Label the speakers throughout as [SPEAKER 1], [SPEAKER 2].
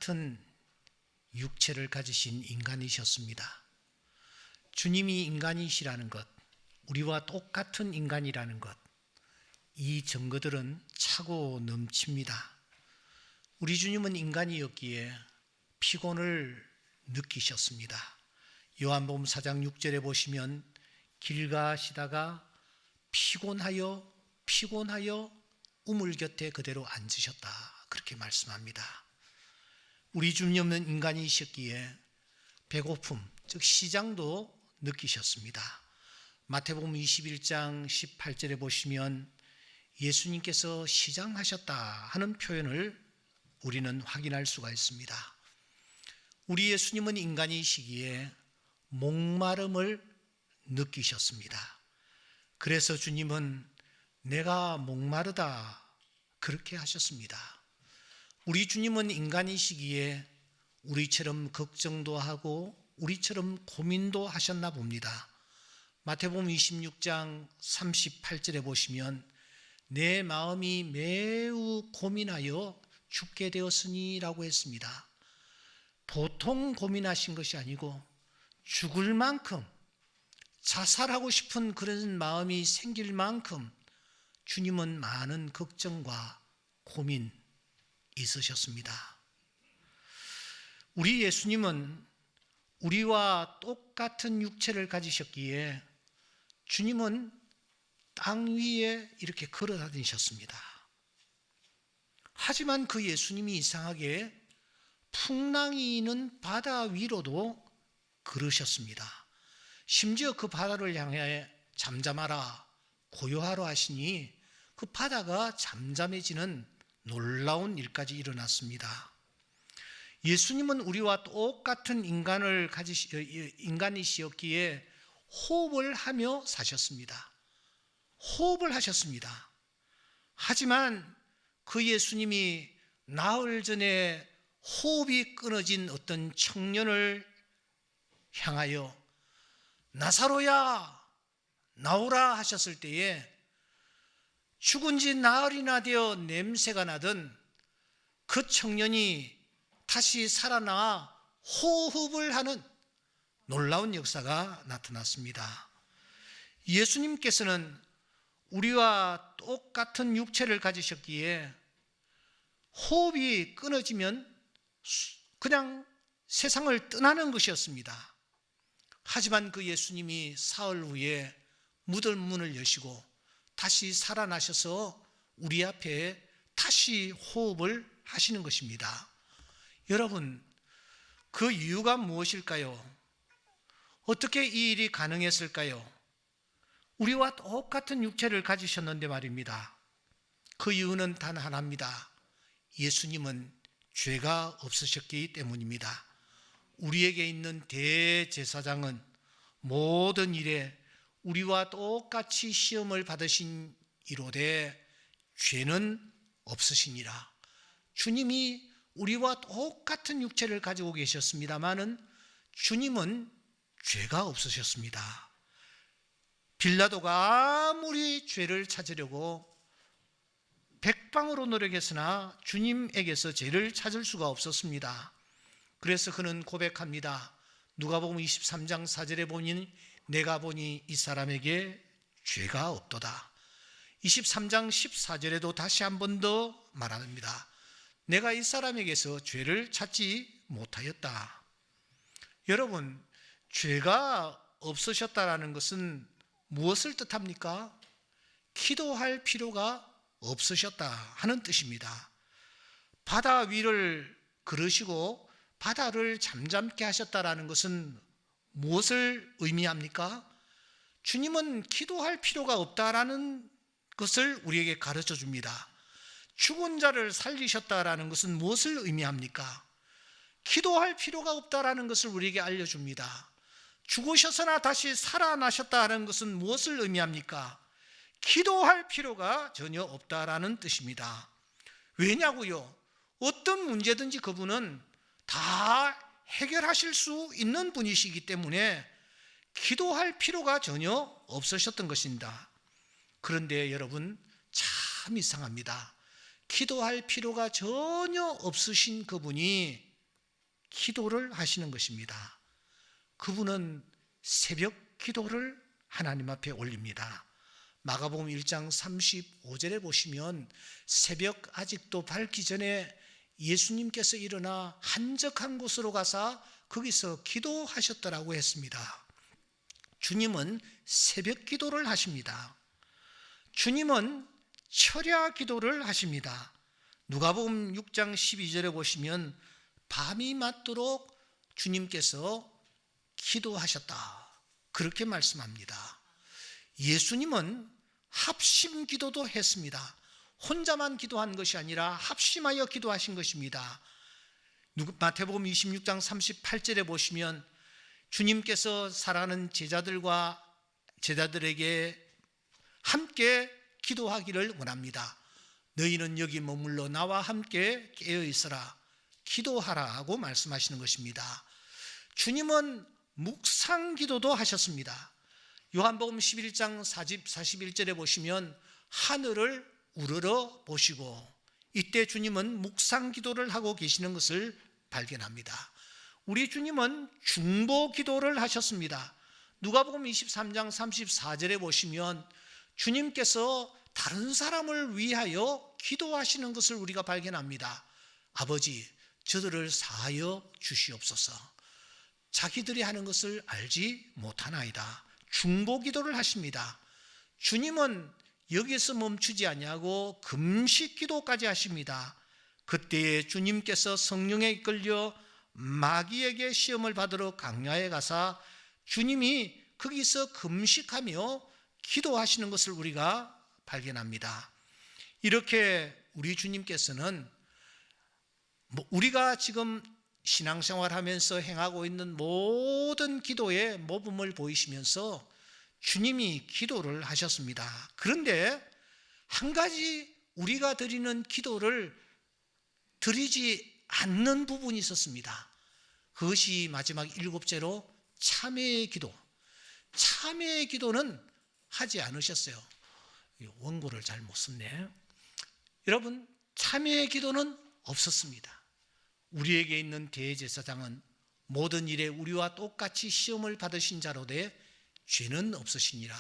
[SPEAKER 1] 똑같은 육체를 가지신 인간이셨습니다. 주님이 인간이시라는 것, 우리와 똑같은 인간이라는 것, 이 증거들은 차고 넘칩니다. 우리 주님은 인간이었기에 피곤을 느끼셨습니다. 요한복음 4장 6절에 보시면 길 가시다가 피곤하여 우물 곁에 그대로 앉으셨다, 그렇게 말씀합니다. 우리 주님은 인간이셨기에 배고픔, 즉 시장도 느끼셨습니다. 마태복음 21장 18절에 보시면 예수님께서 시장하셨다 하는 표현을 우리는 확인할 수가 있습니다. 우리 예수님은 인간이시기에 목마름을 느끼셨습니다. 그래서 주님은 내가 목마르다 그렇게 하셨습니다. 우리 주님은 인간이시기에 우리처럼 걱정도 하고 우리처럼 고민도 하셨나 봅니다. 마태복음 26장 38절에 보시면 내 마음이 매우 고민하여 죽게 되었으니 라고 했습니다. 보통 고민하신 것이 아니고 죽을 만큼, 자살하고 싶은 그런 마음이 생길 만큼 주님은 많은 걱정과 고민 있으셨습니다. 우리 예수님은 우리와 똑같은 육체를 가지셨기에 주님은 땅 위에 이렇게 걸어 다니셨습니다. 하지만 그 예수님이 이상하게 풍랑이 있는 바다 위로도 걸으셨습니다. 심지어 그 바다를 향해 잠잠하라, 고요하라 하시니 그 바다가 잠잠해지는 놀라운 일까지 일어났습니다. 예수님은 우리와 똑같은 인간이시었기에 호흡을 하며 사셨습니다. 호흡을 하셨습니다. 하지만 그 예수님이 나흘 전에 호흡이 끊어진 어떤 청년을 향하여 나사로야 나오라 하셨을 때에 죽은 지 나흘이나 되어 냄새가 나던 그 청년이 다시 살아나 호흡을 하는 놀라운 역사가 나타났습니다. 예수님께서는 우리와 똑같은 육체를 가지셨기에 호흡이 끊어지면 그냥 세상을 떠나는 것이었습니다. 하지만 그 예수님이 사흘 후에 묻을 문을 여시고 다시 살아나셔서 우리 앞에 다시 호흡을 하시는 것입니다. 여러분, 그 이유가 무엇일까요? 어떻게 이 일이 가능했을까요? 우리와 똑같은 육체를 가지셨는데 말입니다. 그 이유는 단 하나입니다. 예수님은 죄가 없으셨기 때문입니다. 우리에게 있는 대제사장은 모든 일에 우리와 똑같이 시험을 받으신 이로되 죄는 없으시니라. 주님이 우리와 똑같은 육체를 가지고 계셨습니다마는 주님은 죄가 없으셨습니다. 빌라도가 아무리 죄를 찾으려고 백방으로 노력했으나 주님에게서 죄를 찾을 수가 없었습니다. 그래서 그는 고백합니다. 누가복음 23장 4절에 보니 내가 보니 이 사람에게 죄가 없도다. 23장 14절에도 다시 한 번 더 말합니다. 내가 이 사람에게서 죄를 찾지 못하였다. 여러분, 죄가 없으셨다라는 것은 무엇을 뜻합니까? 기도할 필요가 없으셨다 하는 뜻입니다. 바다 위를 걸으시고 바다를 잠잠케 하셨다라는 것은 무엇을 의미합니까? 주님은 기도할 필요가 없다라는 것을 우리에게 가르쳐 줍니다. 죽은 자를 살리셨다라는 것은 무엇을 의미합니까? 기도할 필요가 없다라는 것을 우리에게 알려줍니다. 죽으셔서나 다시 살아나셨다는 것은 무엇을 의미합니까? 기도할 필요가 전혀 없다라는 뜻입니다. 왜냐고요? 어떤 문제든지 그분은 다 해결하실 수 있는 분이시기 때문에 기도할 필요가 전혀 없으셨던 것입니다. 그런데 여러분, 참 이상합니다. 기도할 필요가 전혀 없으신 그분이 기도를 하시는 것입니다. 그분은 새벽 기도를 하나님 앞에 올립니다. 마가복음 1장 35절에 보시면 새벽 아직도 밝기 전에 예수님께서 일어나 한적한 곳으로 가서 거기서 기도하셨다라고 했습니다. 주님은 새벽 기도를 하십니다. 주님은 철야 기도를 하십니다. 누가복음 6장 12절에 보시면 밤이 맞도록 주님께서 기도하셨다, 그렇게 말씀합니다. 예수님은 합심 기도도 했습니다. 혼자만 기도한 것이 아니라 합심하여 기도하신 것입니다. 마태복음 26장 38절에 보시면 주님께서 사랑하는 제자들에게 함께 기도하기를 원합니다. 너희는 여기 머물러 나와 함께 깨어 있어라, 기도하라 하고 말씀하시는 것입니다. 주님은 묵상 기도도 하셨습니다. 요한복음 11장 41절에 보시면 하늘을 우러러 보시고, 이때 주님은 묵상 기도를 하고 계시는 것을 발견합니다. 우리 주님은 중보 기도를 하셨습니다. 누가복음 23장 34절에 보시면 주님께서 다른 사람을 위하여 기도하시는 것을 우리가 발견합니다. 아버지, 저들을 사하여 주시옵소서. 자기들이 하는 것을 알지 못하나이다. 중보 기도를 하십니다. 주님은 여기서 멈추지 아니하고 금식 기도까지 하십니다. 그때에 주님께서 성령에 이끌려 마귀에게 시험을 받으러 강야에 가사 주님이 거기서 금식하며 기도하시는 것을 우리가 발견합니다. 이렇게 우리 주님께서는 우리가 지금 신앙생활하면서 행하고 있는 모든 기도의 모범을 보이시면서 주님이 기도를 하셨습니다. 그런데 한 가지 우리가 드리는 기도를 드리지 않는 부분이 있었습니다. 그것이 마지막 7째로 참회의 기도. 참회의 기도는 하지 않으셨어요. 원고를 잘못 썼네. 여러분, 참회의 기도는 없었습니다. 우리에게 있는 대제사장은 모든 일에 우리와 똑같이 시험을 받으신 자로되 죄는 없으시니라.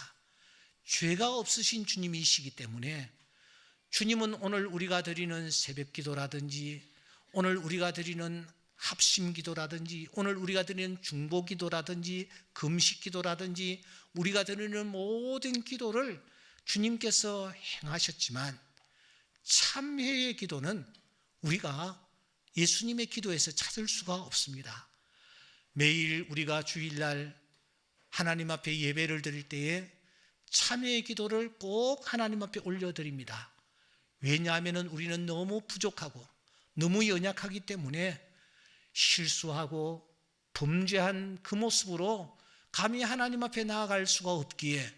[SPEAKER 1] 죄가 없으신 주님이시기 때문에 주님은 오늘 우리가 드리는 새벽 기도라든지, 오늘 우리가 드리는 합심 기도라든지, 오늘 우리가 드리는 중보 기도라든지, 금식 기도라든지, 우리가 드리는 모든 기도를 주님께서 행하셨지만 참회의 기도는 우리가 예수님의 기도에서 찾을 수가 없습니다. 매일 우리가 주일날 하나님 앞에 예배를 드릴 때에 참회의 기도를 꼭 하나님 앞에 올려드립니다. 왜냐하면 우리는 너무 부족하고 너무 연약하기 때문에 실수하고 범죄한 그 모습으로 감히 하나님 앞에 나아갈 수가 없기에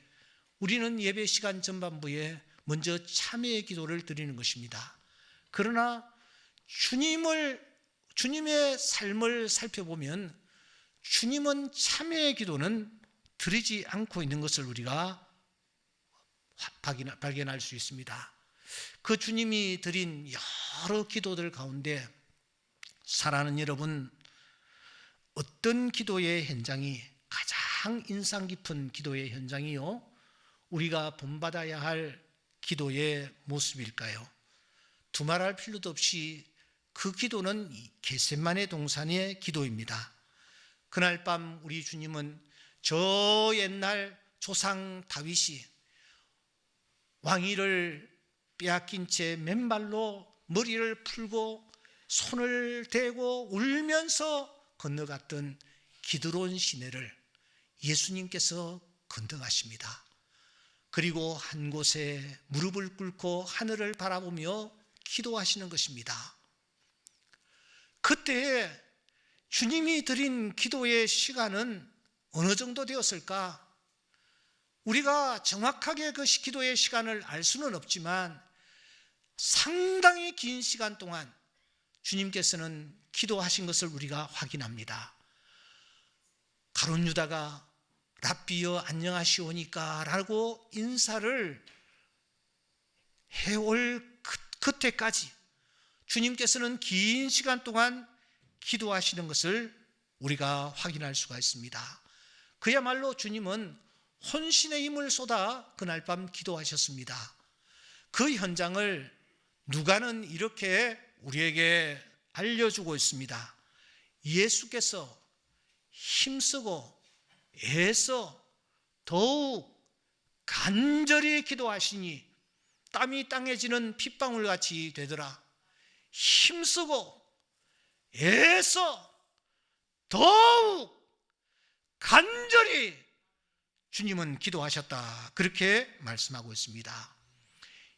[SPEAKER 1] 우리는 예배 시간 전반부에 먼저 참회의 기도를 드리는 것입니다. 그러나 주님의 삶을 살펴보면 주님은 참회의 기도는 드리지 않고 있는 것을 우리가 발견할 수 있습니다. 그 주님이 드린 여러 기도들 가운데 사랑하는 여러분, 어떤 기도의 현장이 가장 인상 깊은 기도의 현장이요? 우리가 본받아야 할 기도의 모습일까요? 두말할 필요도 없이 그 기도는 겟세마네 동산의 기도입니다. 그날 밤 우리 주님은 저 옛날 조상 다윗이 왕위를 빼앗긴 채 맨발로 머리를 풀고 손을 대고 울면서 건너갔던 기드론 시내를 예수님께서 건너가십니다. 그리고 한 곳에 무릎을 꿇고 하늘을 바라보며 기도하시는 것입니다. 그때에 주님이 드린 기도의 시간은 어느 정도 되었을까? 우리가 정확하게 그 기도의 시간을 알 수는 없지만 상당히 긴 시간 동안 주님께서는 기도하신 것을 우리가 확인합니다. 가룟 유다가 랍비여 안녕하시오니까 라고 인사를 해올 그때까지 주님께서는 긴 시간 동안 기도하시는 것을 우리가 확인할 수가 있습니다. 그야말로 주님은 혼신의 힘을 쏟아 그날 밤 기도하셨습니다. 그 현장을 누가는 이렇게 우리에게 알려주고 있습니다. 예수께서 힘쓰고 애써 더욱 간절히 기도하시니 땀이 땅에 지는 핏방울같이 되더라. 힘쓰고 애써 더욱 간절히 주님은 기도하셨다, 그렇게 말씀하고 있습니다.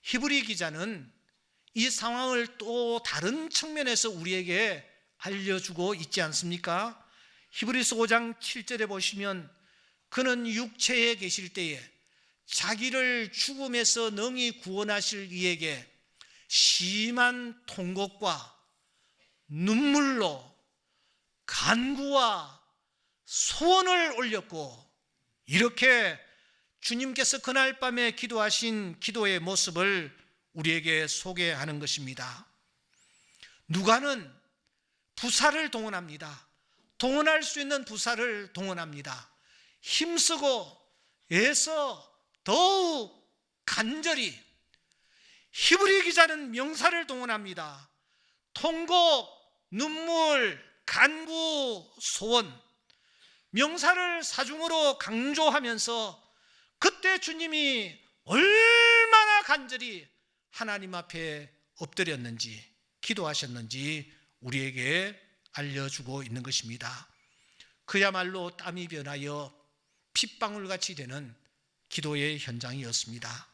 [SPEAKER 1] 히브리 기자는 이 상황을 또 다른 측면에서 우리에게 알려주고 있지 않습니까? 히브리서 5장 7절에 보시면 그는 육체에 계실 때에 자기를 죽음에서 능히 구원하실 이에게 심한 통곡과 눈물로 간구와 소원을 올렸고, 이렇게 주님께서 그날 밤에 기도하신 기도의 모습을 우리에게 소개하는 것입니다. 누가는 부사를 동원합니다. 동원할 수 있는 부사를 동원합니다. 힘쓰고 애써 더욱 간절히. 히브리 기자는 명사를 동원합니다. 통곡, 눈물, 간구, 소원. 명사를 사중으로 강조하면서 그때 주님이 얼마나 간절히 하나님 앞에 엎드렸는지, 기도하셨는지 우리에게 알려주고 있는 것입니다. 그야말로 땀이 변하여 핏방울같이 되는 기도의 현장이었습니다.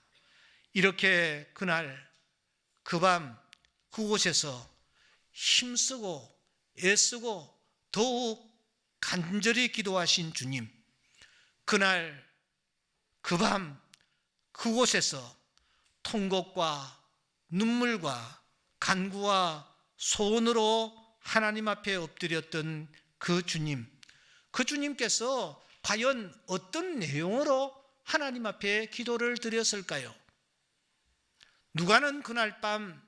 [SPEAKER 1] 이렇게 그날 그 밤 그곳에서 힘쓰고 애쓰고 더욱 간절히 기도하신 주님, 그날 그 밤 그곳에서 통곡과 눈물과 간구와 소원으로 하나님 앞에 엎드렸던 그 주님께서 과연 어떤 내용으로 하나님 앞에 기도를 드렸을까요? 누가는 그날 밤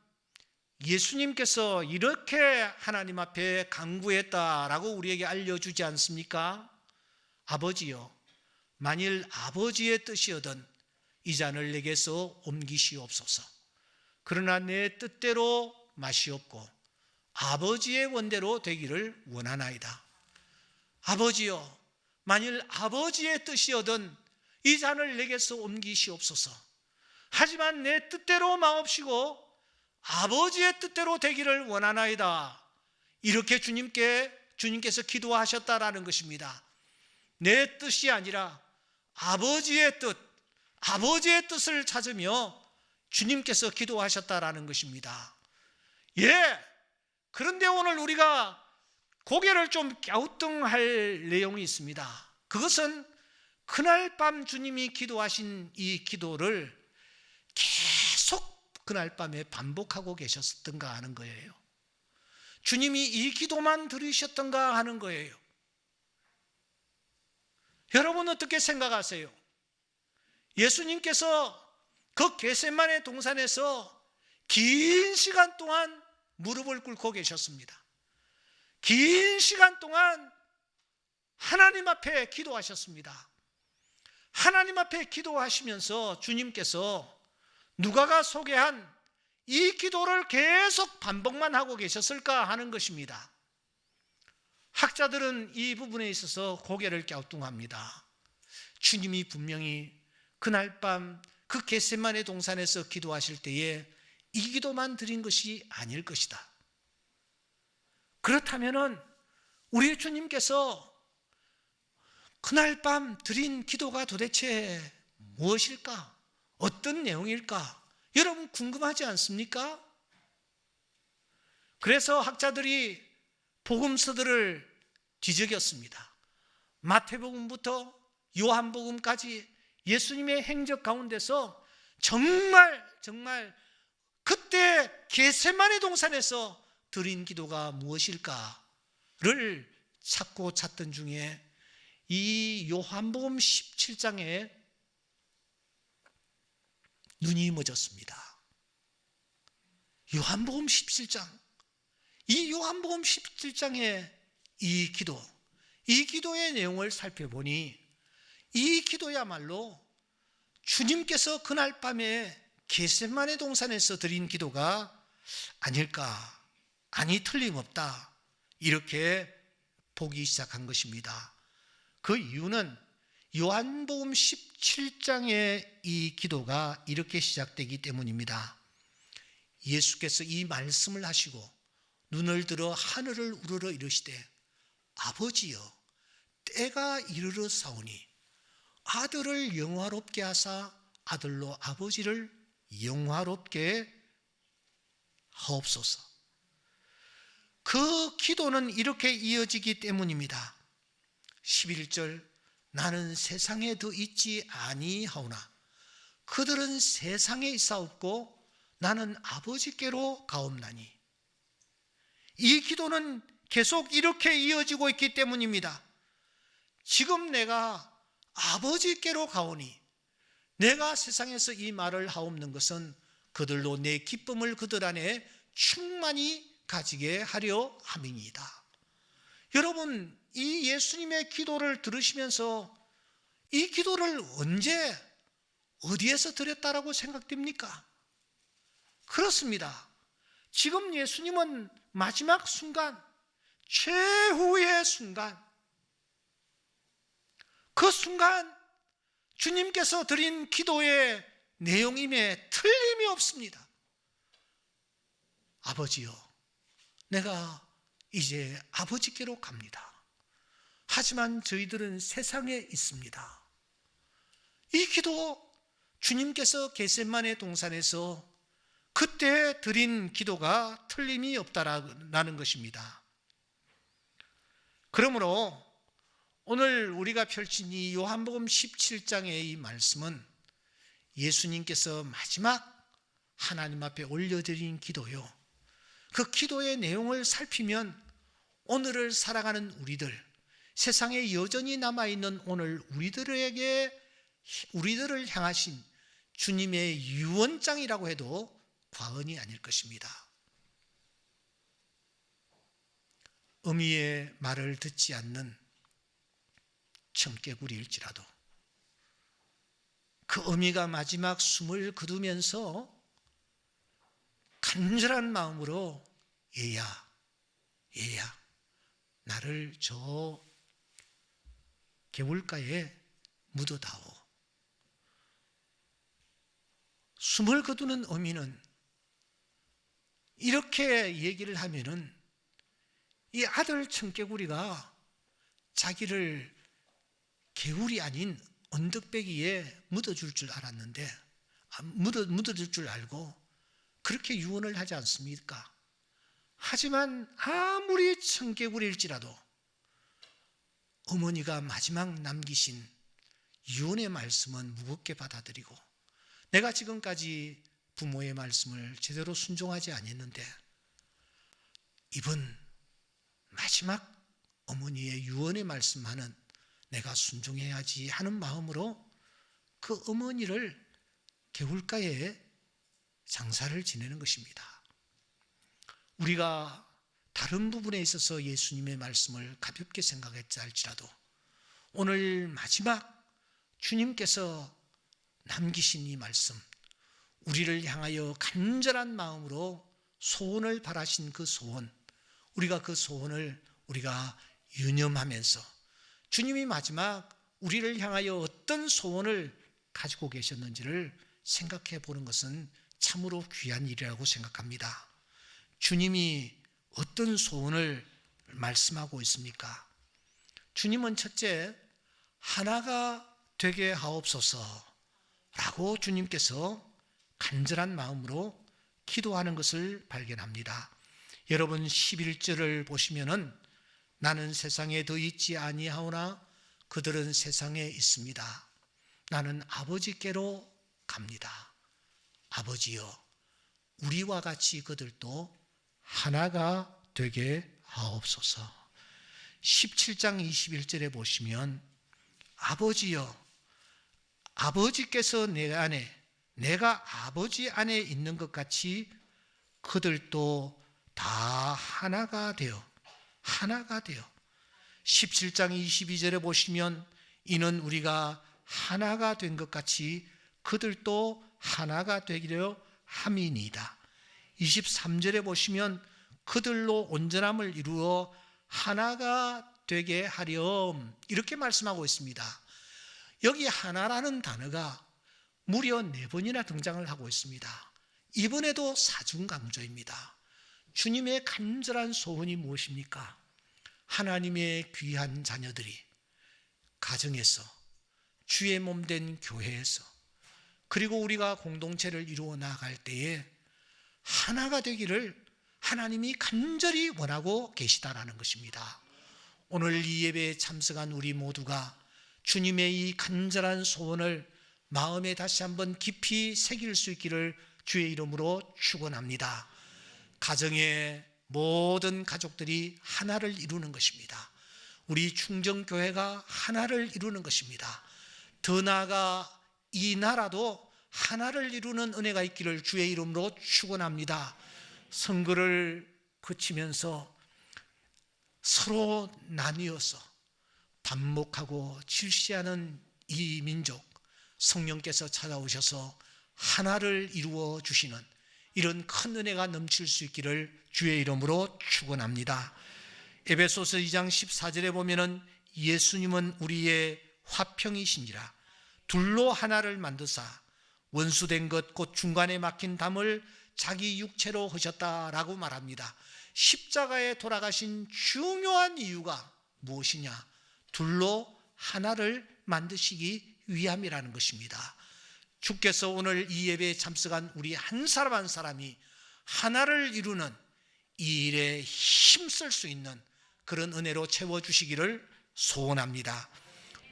[SPEAKER 1] 예수님께서 이렇게 하나님 앞에 간구했다라고 우리에게 알려주지 않습니까? 아버지여, 만일 아버지의 뜻이거든 이 잔을 내게서 옮기시옵소서. 그러나 내 뜻대로 마시옵고 아버지의 원대로 되기를 원하나이다. 아버지여, 만일 아버지의 뜻이거든 이 잔을 내게서 옮기시옵소서. 하지만 내 뜻대로 마옵시고 아버지의 뜻대로 되기를 원하나이다. 이렇게 주님께서 기도하셨다라는 것입니다. 내 뜻이 아니라 아버지의 뜻을 찾으며 주님께서 기도하셨다라는 것입니다. 그런데 오늘 우리가 고개를 좀 갸우뚱할 내용이 있습니다. 그것은 그날 밤 주님이 기도하신 이 기도를 계속 그날 밤에 반복하고 계셨던가 하는 거예요. 주님이 이 기도만 들으셨던가 하는 거예요. 여러분 어떻게 생각하세요? 예수님께서 그 겟세마네 동산에서 긴 시간 동안 무릎을 꿇고 계셨습니다. 긴 시간 동안 하나님 앞에 기도하셨습니다. 하나님 앞에 기도하시면서 주님께서 누가가 소개한 이 기도를 계속 반복만 하고 계셨을까 하는 것입니다. 학자들은 이 부분에 있어서 고개를 갸우뚱합니다. 주님이 분명히 그날 밤 그 겟세마네 동산에서 기도하실 때에 이 기도만 드린 것이 아닐 것이다. 그렇다면 우리 주님께서 그날 밤 드린 기도가 도대체 무엇일까? 어떤 내용일까? 여러분 궁금하지 않습니까? 그래서 학자들이 복음서들을 뒤적였습니다. 마태복음부터 요한복음까지 예수님의 행적 가운데서 정말 그때 겟세마네 동산에서 드린 기도가 무엇일까를 찾던 중에 이 요한복음 17장에 눈이 멎었습니다. 요한복음 17장, 이 요한복음 17장의 이 기도의 내용을 살펴보니 이 기도야말로 주님께서 그날 밤에 겟세마네 동산에서 드린 기도가 아닐까, 아니 틀림없다, 이렇게 보기 시작한 것입니다. 그 이유는 요한복음 17장의 이 기도가 이렇게 시작되기 때문입니다. 예수께서 이 말씀을 하시고 눈을 들어 하늘을 우러러 이르시되 아버지여 때가 이르러 사오니 아들을 영화롭게 하사 아들로 아버지를 영화롭게 하옵소서. 그 기도는 이렇게 이어지기 때문입니다. 11절 나는 세상에 더 있지 아니하오나 그들은 세상에 있사옵고 나는 아버지께로 가옵나니. 이 기도는 계속 이렇게 이어지고 있기 때문입니다. 지금 내가 아버지께로 가오니, 내가 세상에서 이 말을 하옵는 것은 그들로 내 기쁨을 그들 안에 충만히 가지게 하려 함이니이다. 여러분, 이 예수님의 기도를 들으시면서 이 기도를 언제 어디에서 드렸다라고 생각됩니까? 그렇습니다. 지금 예수님은 마지막 순간, 최후의 순간, 그 순간 주님께서 드린 기도의 내용임에 틀림이 없습니다. 아버지요, 내가 이제 아버지께로 갑니다. 하지만 저희들은 세상에 있습니다. 이 기도 주님께서 겟세마네 동산에서 그때 드린 기도가 틀림이 없다라는 것입니다. 그러므로 오늘 우리가 펼친 이 요한복음 17장의 이 말씀은 예수님께서 마지막 하나님 앞에 올려드린 기도요, 그 기도의 내용을 살피면 오늘을 살아가는 우리들, 세상에 여전히 남아있는 오늘 우리들을 향하신 주님의 유언장이라고 해도 과언이 아닐 것입니다. 어미의 말을 듣지 않는 청개구리일지라도 그 어미가 마지막 숨을 거두면서 간절한 마음으로 얘야 나를 저 개울가에 묻어다오. 숨을 거두는 어미는 이렇게 얘기를 하면은 이 아들 청개구리가 자기를 개울이 아닌 언덕배기에 묻어줄 줄 알았는데, 묻어줄 줄 알고 그렇게 유언을 하지 않습니까? 하지만 아무리 청개구리일지라도 어머니가 마지막 남기신 유언의 말씀은 무겁게 받아들이고, 내가 지금까지 부모의 말씀을 제대로 순종하지 않았는데 이번 마지막 어머니의 유언의 말씀만은 내가 순종해야지 하는 마음으로 그 어머니를 개울가에 장사를 지내는 것입니다. 우리가 다른 부분에 있어서 예수님의 말씀을 가볍게 생각했자 할지라도 오늘 마지막 주님께서 남기신 이 말씀, 우리를 향하여 간절한 마음으로 소원을 바라신 그 소원, 우리가 그 소원을 우리가 유념하면서 주님이 마지막 우리를 향하여 어떤 소원을 가지고 계셨는지를 생각해 보는 것은 참으로 귀한 일이라고 생각합니다. 주님이 어떤 소원을 말씀하고 있습니까? 주님은 첫째, 하나가 되게 하옵소서라고 주님께서 간절한 마음으로 기도하는 것을 발견합니다. 여러분 11절을 보시면은 나는 세상에 더 있지 아니하오나 그들은 세상에 있습니다. 나는 아버지께로 갑니다. 아버지여, 우리와 같이 그들도 하나가 되게 하옵소서. 17장 21절에 보시면 아버지여, 아버지께서 내 안에, 내가 아버지 안에 있는 것 같이 그들도 다 하나가 되어 17장 22절에 보시면 이는 우리가 하나가 된 것 같이 그들도 하나가 되기로 함이니이다. 23절에 보시면 그들로 온전함을 이루어 하나가 되게 하렴, 이렇게 말씀하고 있습니다. 여기 하나라는 단어가 무려 4번이나 등장을 하고 있습니다. 이번에도 사중 강조입니다. 주님의 간절한 소원이 무엇입니까? 하나님의 귀한 자녀들이 가정에서, 주의 몸 된 교회에서, 그리고 우리가 공동체를 이루어 나아갈 때에 하나가 되기를 하나님이 간절히 원하고 계시다라는 것입니다. 오늘 이 예배에 참석한 우리 모두가 주님의 이 간절한 소원을 마음에 다시 한번 깊이 새길 수 있기를 주의 이름으로 축원합니다. 가정의 모든 가족들이 하나를 이루는 것입니다. 우리 충정교회가 하나를 이루는 것입니다. 더 나아가 이 나라도 하나를 이루는 은혜가 있기를 주의 이름으로 축원합니다. 선거를 거치면서 서로 나뉘어서 반목하고 질시하는 이 민족, 성령께서 찾아오셔서 하나를 이루어 주시는 이런 큰 은혜가 넘칠 수 있기를 주의 이름으로 축원합니다. 에베소서 2장 14절에 보면은 예수님은 우리의 화평이신지라 둘로 하나를 만드사 원수된 것 곧 중간에 막힌 담을 자기 육체로 하셨다라고 말합니다. 십자가에 돌아가신 중요한 이유가 무엇이냐? 둘로 하나를 만드시기 위함이라는 것입니다. 주께서 오늘 이 예배에 참석한 우리 한 사람 한 사람이 하나를 이루는 이 일에 힘쓸 수 있는 그런 은혜로 채워주시기를 소원합니다.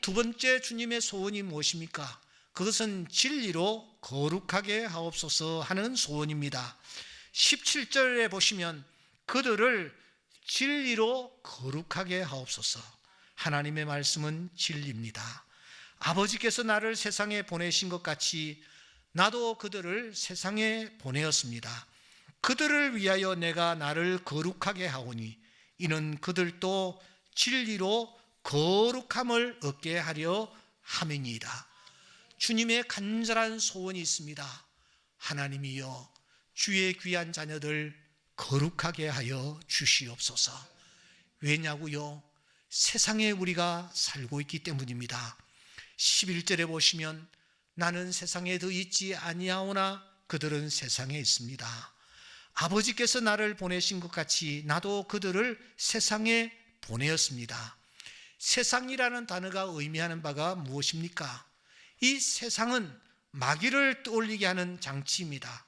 [SPEAKER 1] 두 번째 주님의 소원이 무엇입니까? 그것은 진리로 거룩하게 하옵소서 하는 소원입니다. 17절에 보시면 그들을 진리로 거룩하게 하옵소서. 하나님의 말씀은 진리입니다. 아버지께서 나를 세상에 보내신 것 같이 나도 그들을 세상에 보내었습니다. 그들을 위하여 내가 나를 거룩하게 하오니 이는 그들도 진리로 거룩함을 얻게 하려 함이니이다. 주님의 간절한 소원이 있습니다. 하나님이여 주의 귀한 자녀들 거룩하게 하여 주시옵소서. 왜냐고요? 세상에 우리가 살고 있기 때문입니다. 11절에 보시면 나는 세상에 더 있지 아니하오나 그들은 세상에 있습니다. 아버지께서 나를 보내신 것 같이 나도 그들을 세상에 보내었습니다. 세상이라는 단어가 의미하는 바가 무엇입니까? 이 세상은 마귀를 떠올리게 하는 장치입니다.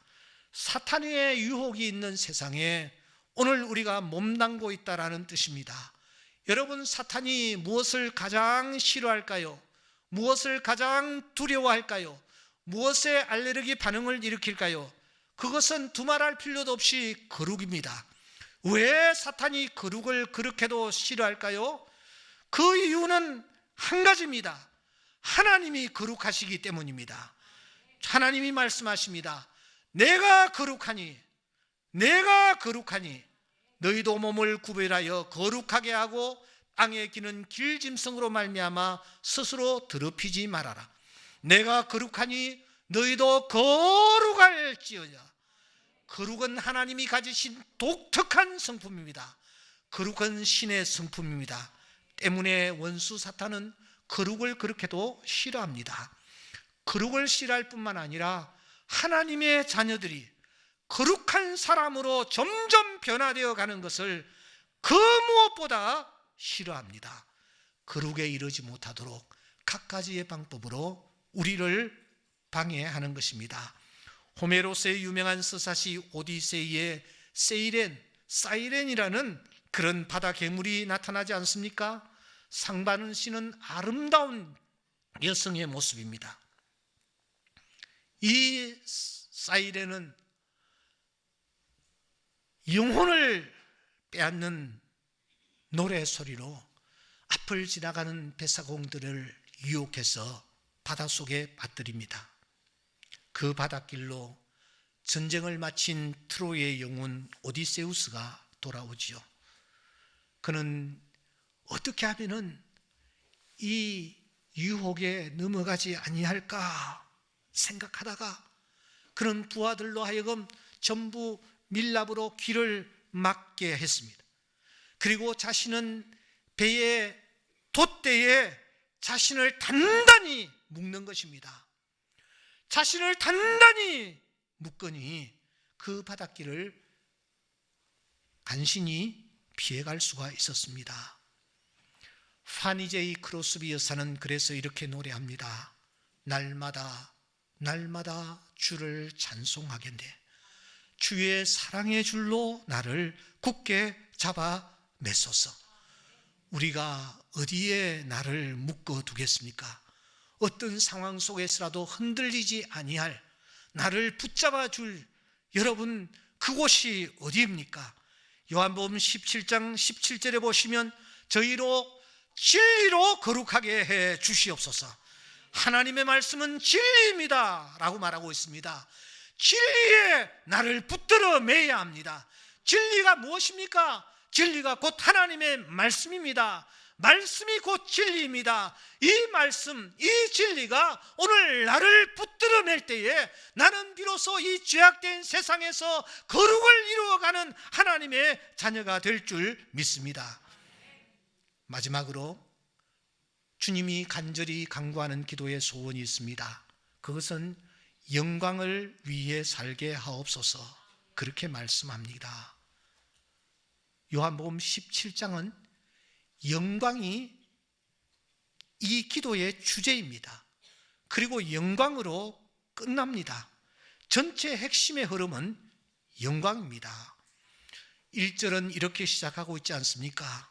[SPEAKER 1] 사탄의 유혹이 있는 세상에 오늘 우리가 몸담고 있다라는 뜻입니다. 여러분, 사탄이 무엇을 가장 싫어할까요? 무엇을 가장 두려워할까요? 무엇에 알레르기 반응을 일으킬까요? 그것은 두말할 필요도 없이 거룩입니다. 왜 사탄이 거룩을 그렇게도 싫어할까요? 그 이유는 한 가지입니다. 하나님이 거룩하시기 때문입니다. 하나님이 말씀하십니다. 내가 거룩하니 너희도 몸을 구별하여 거룩하게 하고 땅에 기는 길짐승으로 말미암아 스스로 더럽히지 말아라. 내가 거룩하니 너희도 거룩할지어다. 거룩은 하나님이 가지신 독특한 성품입니다. 거룩은 신의 성품입니다. 때문에 원수 사탄은 거룩을 그렇게도 싫어합니다. 거룩을 싫어할 뿐만 아니라 하나님의 자녀들이 거룩한 사람으로 점점 변화되어 가는 것을 그 무엇보다 싫어합니다. 거룩에 이르지 못하도록 갖가지의 방법으로 우리를 방해하는 것입니다. 호메로스의 유명한 서사시 오디세이에 사이렌이라는 그런 바다 괴물이 나타나지 않습니까? 상반은 씨는 아름다운 여성의 모습입니다. 이 사이렌은 영혼을 빼앗는 노래 소리로 앞을 지나가는 뱃사공들을 유혹해서 바닷속에 빠뜨립니다. 그 바닷길로 전쟁을 마친 트로이의 영웅 오디세우스가 돌아오지요. 그는 어떻게 하면은 이 유혹에 넘어가지 아니할까 생각하다가 그런 부하들로 하여금 전부 밀랍으로 길을 막게 했습니다. 그리고 자신은 배의 돛대에 자신을 단단히 묶는 것입니다. 자신을 단단히 묶으니 그 바닷길을 간신히 피해갈 수가 있었습니다. 파니 제이 크로스비 여사는 그래서 이렇게 노래합니다. 날마다 날마다 주를 찬송하겠네. 주의 사랑의 줄로 나를 굳게 잡아 매소서. 우리가 어디에 나를 묶어 두겠습니까? 어떤 상황 속에서라도 흔들리지 아니할 나를 붙잡아 줄 여러분 그곳이 어디입니까? 요한복음 17장 17절에 보시면 저희로 진리로 거룩하게 해 주시옵소서. 하나님의 말씀은 진리입니다 라고 말하고 있습니다. 진리에 나를 붙들어 매야 합니다. 진리가 무엇입니까? 진리가 곧 하나님의 말씀입니다. 말씀이 곧 진리입니다. 이 말씀, 이 진리가 오늘 나를 붙들어 맬 때에 나는 비로소 이 죄악된 세상에서 거룩을 이루어가는 하나님의 자녀가 될 줄 믿습니다. 마지막으로 주님이 간절히 간구하는 기도의 소원이 있습니다. 그것은 영광을 위해 살게 하옵소서. 그렇게 말씀합니다. 요한복음 17장은 영광이 이 기도의 주제입니다. 그리고 영광으로 끝납니다. 전체 핵심의 흐름은 영광입니다. 1절은 이렇게 시작하고 있지 않습니까?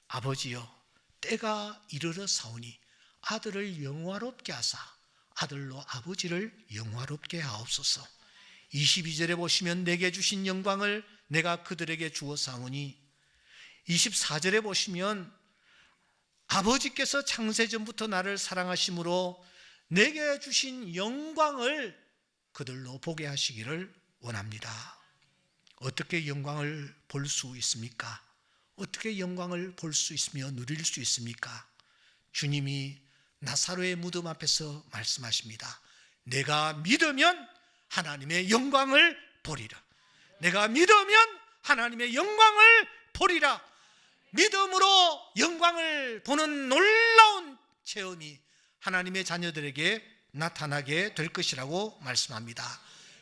[SPEAKER 1] 아버지여 때가 이르러 사오니 아들을 영화롭게 하사 아들로 아버지를 영화롭게 하옵소서. 22절에 보시면 내게 주신 영광을 내가 그들에게 주어 사오니 24절에 보시면 아버지께서 창세전부터 나를 사랑하심으로 내게 주신 영광을 그들로 보게 하시기를 원합니다. 어떻게 영광을 볼 수 있습니까? 어떻게 영광을 볼 수 있으며 누릴 수 있습니까? 주님이 나사로의 무덤 앞에서 말씀하십니다. 내가 믿으면 하나님의 영광을 보리라. 내가 믿으면 하나님의 영광을 보리라. 믿음으로 영광을 보는 놀라운 체험이 하나님의 자녀들에게 나타나게 될 것이라고 말씀합니다.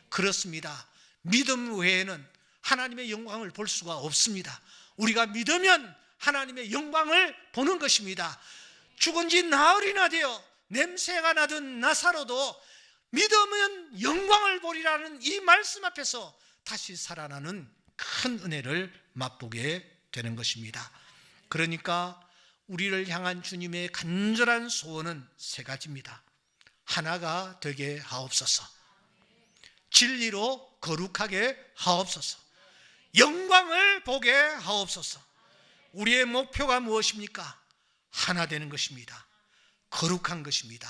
[SPEAKER 1] 그렇습니다. 믿음 외에는 하나님의 영광을 볼 수가 없습니다. 우리가 믿으면 하나님의 영광을 보는 것입니다. 죽은 지 나흘이나 되어 냄새가 나던 나사로도 믿으면 영광을 보리라는 이 말씀 앞에서 다시 살아나는 큰 은혜를 맛보게 되는 것입니다. 그러니까 우리를 향한 주님의 간절한 소원은 세 가지입니다. 하나가 되게 하옵소서. 진리로 거룩하게 하옵소서. 영광을 보게 하옵소서. 우리의 목표가 무엇입니까? 하나 되는 것입니다. 거룩한 것입니다.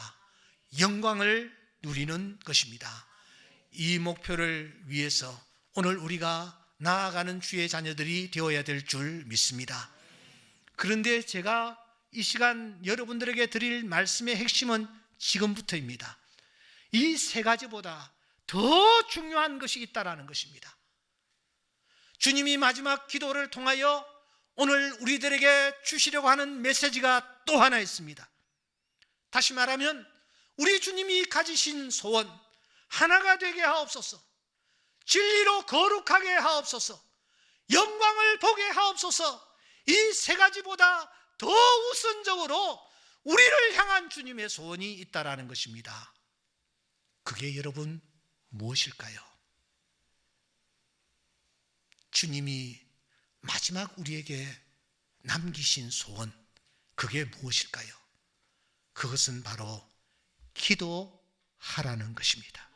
[SPEAKER 1] 영광을 누리는 것입니다. 이 목표를 위해서 오늘 우리가 나아가는 주의 자녀들이 되어야 될 줄 믿습니다. 그런데 제가 이 시간 여러분들에게 드릴 말씀의 핵심은 지금부터입니다. 이 세 가지보다 더 중요한 것이 있다라는 것입니다. 주님이 마지막 기도를 통하여 오늘 우리들에게 주시려고 하는 메시지가 또 하나 있습니다. 다시 말하면 우리 주님이 가지신 소원, 하나가 되게 하옵소서, 진리로 거룩하게 하옵소서, 영광을 보게 하옵소서, 이 세 가지보다 더 우선적으로 우리를 향한 주님의 소원이 있다라는 것입니다. 그게 여러분 무엇일까요? 주님이 마지막 우리에게 남기신 소원, 그게 무엇일까요? 그것은 바로 기도하라는 것입니다.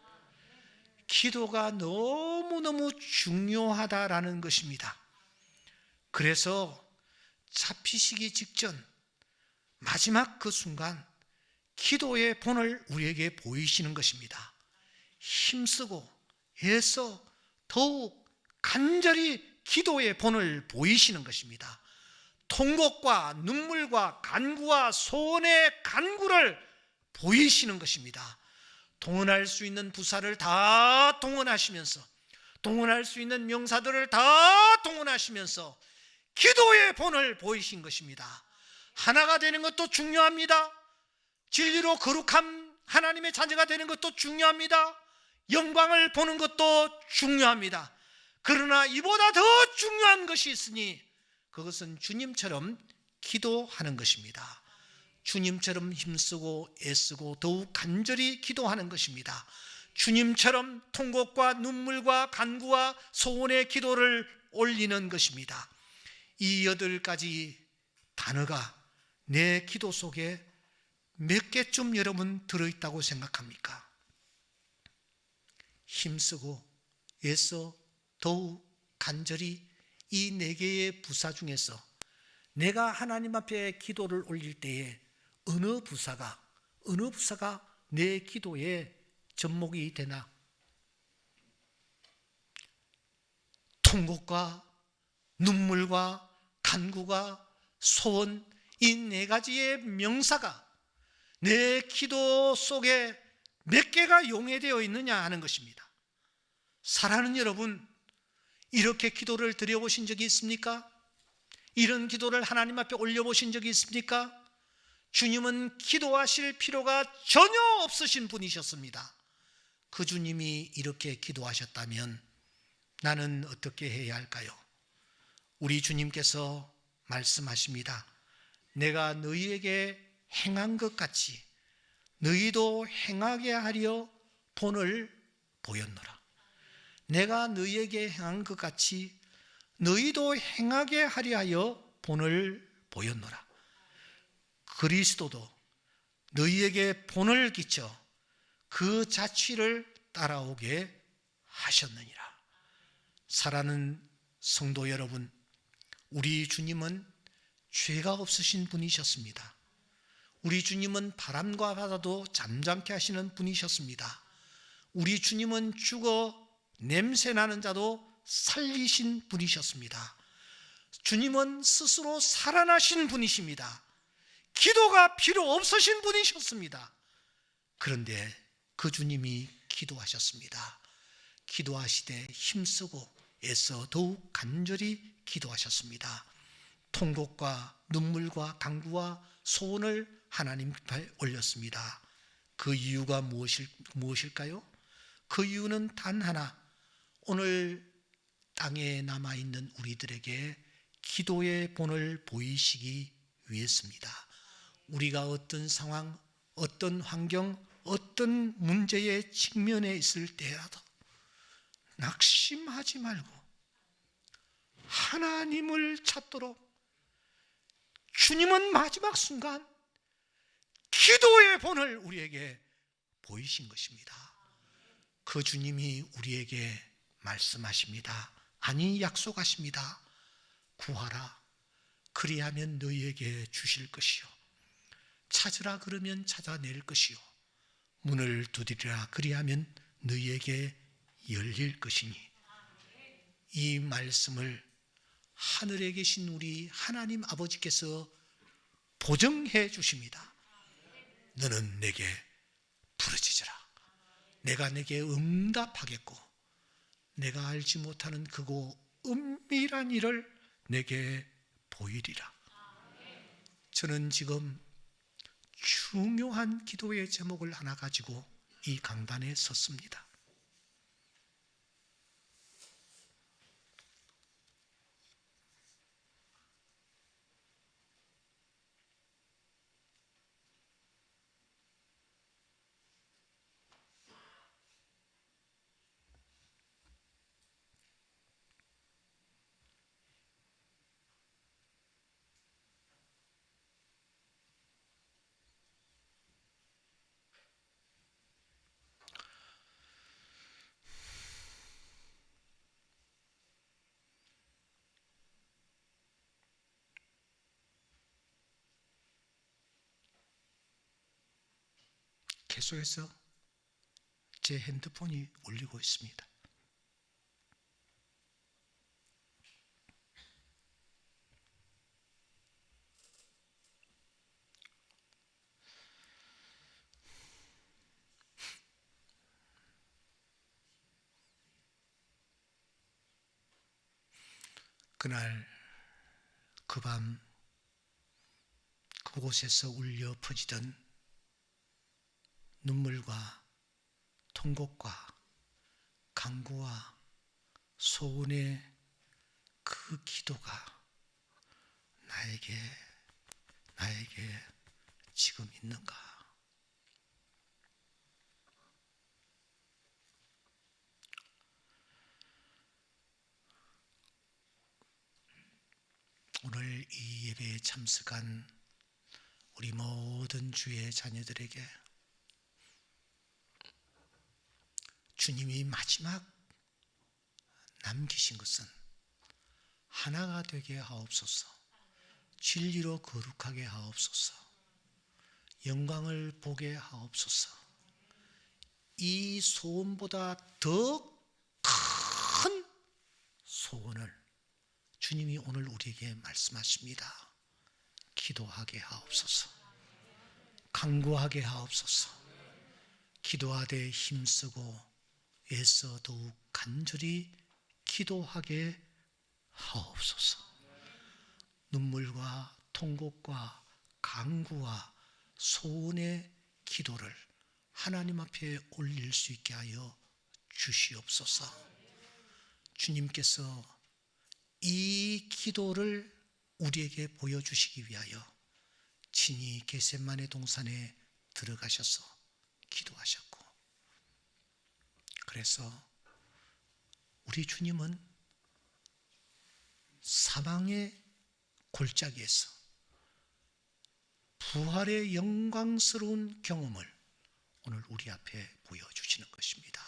[SPEAKER 1] 기도가 너무너무 중요하다라는 것입니다. 그래서 잡히시기 직전 마지막 그 순간 기도의 본을 우리에게 보이시는 것입니다. 힘쓰고 애써 더욱 간절히 기도의 본을 보이시는 것입니다. 통곡과 눈물과 간구와 소원의 간구를 보이시는 것입니다. 동원할 수 있는 부사를 다 동원하시면서, 동원할 수 있는 명사들을 다 동원하시면서 기도의 본을 보이신 것입니다. 하나가 되는 것도 중요합니다. 진리로 거룩한 하나님의 자녀가 되는 것도 중요합니다. 영광을 보는 것도 중요합니다. 그러나 이보다 더 중요한 것이 있으니 그것은 주님처럼 기도하는 것입니다. 주님처럼 힘쓰고 애쓰고 더욱 간절히 기도하는 것입니다. 주님처럼 통곡과 눈물과 간구와 소원의 기도를 올리는 것입니다. 이 8가지 단어가 내 기도 속에 몇 개쯤 여러분 들어있다고 생각합니까? 힘쓰고 애써 더욱 간절히 이 4개의 부사 중에서 내가 하나님 앞에 기도를 올릴 때에 어느 부사가 내 기도의 접목이 되나? 통곡과 눈물과 간구가 소원, 이 4가지의 명사가 내 기도 속에 몇 개가 용해되어 있느냐 하는 것입니다. 사랑하는 여러분, 이렇게 기도를 드려보신 적이 있습니까? 이런 기도를 하나님 앞에 올려보신 적이 있습니까? 주님은 기도하실 필요가 전혀 없으신 분이셨습니다. 그 주님이 이렇게 기도하셨다면 나는 어떻게 해야 할까요? 우리 주님께서 말씀하십니다. 내가 너희에게 행한 것 같이 너희도 행하게 하려 본을 보였노라. 내가 너희에게 행한 것 같이 너희도 행하게 하려 하여 본을 보였노라. 그리스도도 너희에게 본을 끼쳐 그 자취를 따라오게 하셨느니라. 사랑하는 성도 여러분, 우리 주님은 죄가 없으신 분이셨습니다. 우리 주님은 바람과 바다도 잠잠케 하시는 분이셨습니다. 우리 주님은 죽어 냄새나는 자도 살리신 분이셨습니다. 주님은 스스로 살아나신 분이십니다. 기도가 필요 없으신 분이셨습니다. 그런데 그 주님이 기도하셨습니다. 기도하시되 힘쓰고 애써 더욱 간절히 기도하셨습니다. 통곡과 눈물과 간구와 소원을 하나님 앞에 올렸습니다. 그 이유가 무엇일까요? 그 이유는 단 하나, 오늘 땅에 남아있는 우리들에게 기도의 본을 보이시기 위해서입니다. 우리가 어떤 상황, 어떤 환경, 어떤 문제에 직면해 있을 때라도 낙심하지 말고 하나님을 찾도록 주님은 마지막 순간 기도의 본을 우리에게 보이신 것입니다. 그 주님이 우리에게 말씀하십니다. 아니, 약속하십니다. 구하라. 그리하면 너희에게 주실 것이요. 찾으라 그러면 찾아낼 것이요. 문을 두드리라 그리하면 너희에게 열릴 것이니. 이 말씀을 하늘에 계신 우리 하나님 아버지께서 보증해 주십니다. 너는 내게 부르짖으라. 내가 내게 응답하겠고 내가 알지 못하는 크고 은밀한 일을 내게 보이리라. 저는 지금 중요한 기도의 제목을 하나 가지고 이 강단에 섰습니다. 계속해서 제 핸드폰이 울리고 있습니다. 그날 그 밤 그곳에서 울려 퍼지던 눈물과 통곡과 간구와 소원의 그 기도가 나에게 지금 있는가? 오늘 이 예배에 참석한 우리 모든 주의 자녀들에게 주님이 마지막 남기신 것은 하나가 되게 하옵소서, 진리로 거룩하게 하옵소서, 영광을 보게 하옵소서. 이 소원보다 더 큰 소원을 주님이 오늘 우리에게 말씀하십니다. 기도하게 하옵소서, 간구하게 하옵소서. 기도하되 힘쓰고 애써 더욱 간절히 기도하게 하옵소서. 눈물과 통곡과 간구와 소원의 기도를 하나님 앞에 올릴 수 있게 하여 주시옵소서. 주님께서 이 기도를 우리에게 보여주시기 위하여 친히 겟세마네 동산에 들어가셔서 기도하셨고, 그래서 우리 주님은 사망의 골짜기에서 부활의 영광스러운 경험을 오늘 우리 앞에 보여주시는 것입니다.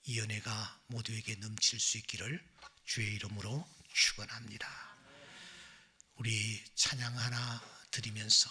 [SPEAKER 1] 이 은혜가 모두에게 넘칠 수 있기를 주의 이름으로 축원합니다. 우리 찬양 하나 드리면서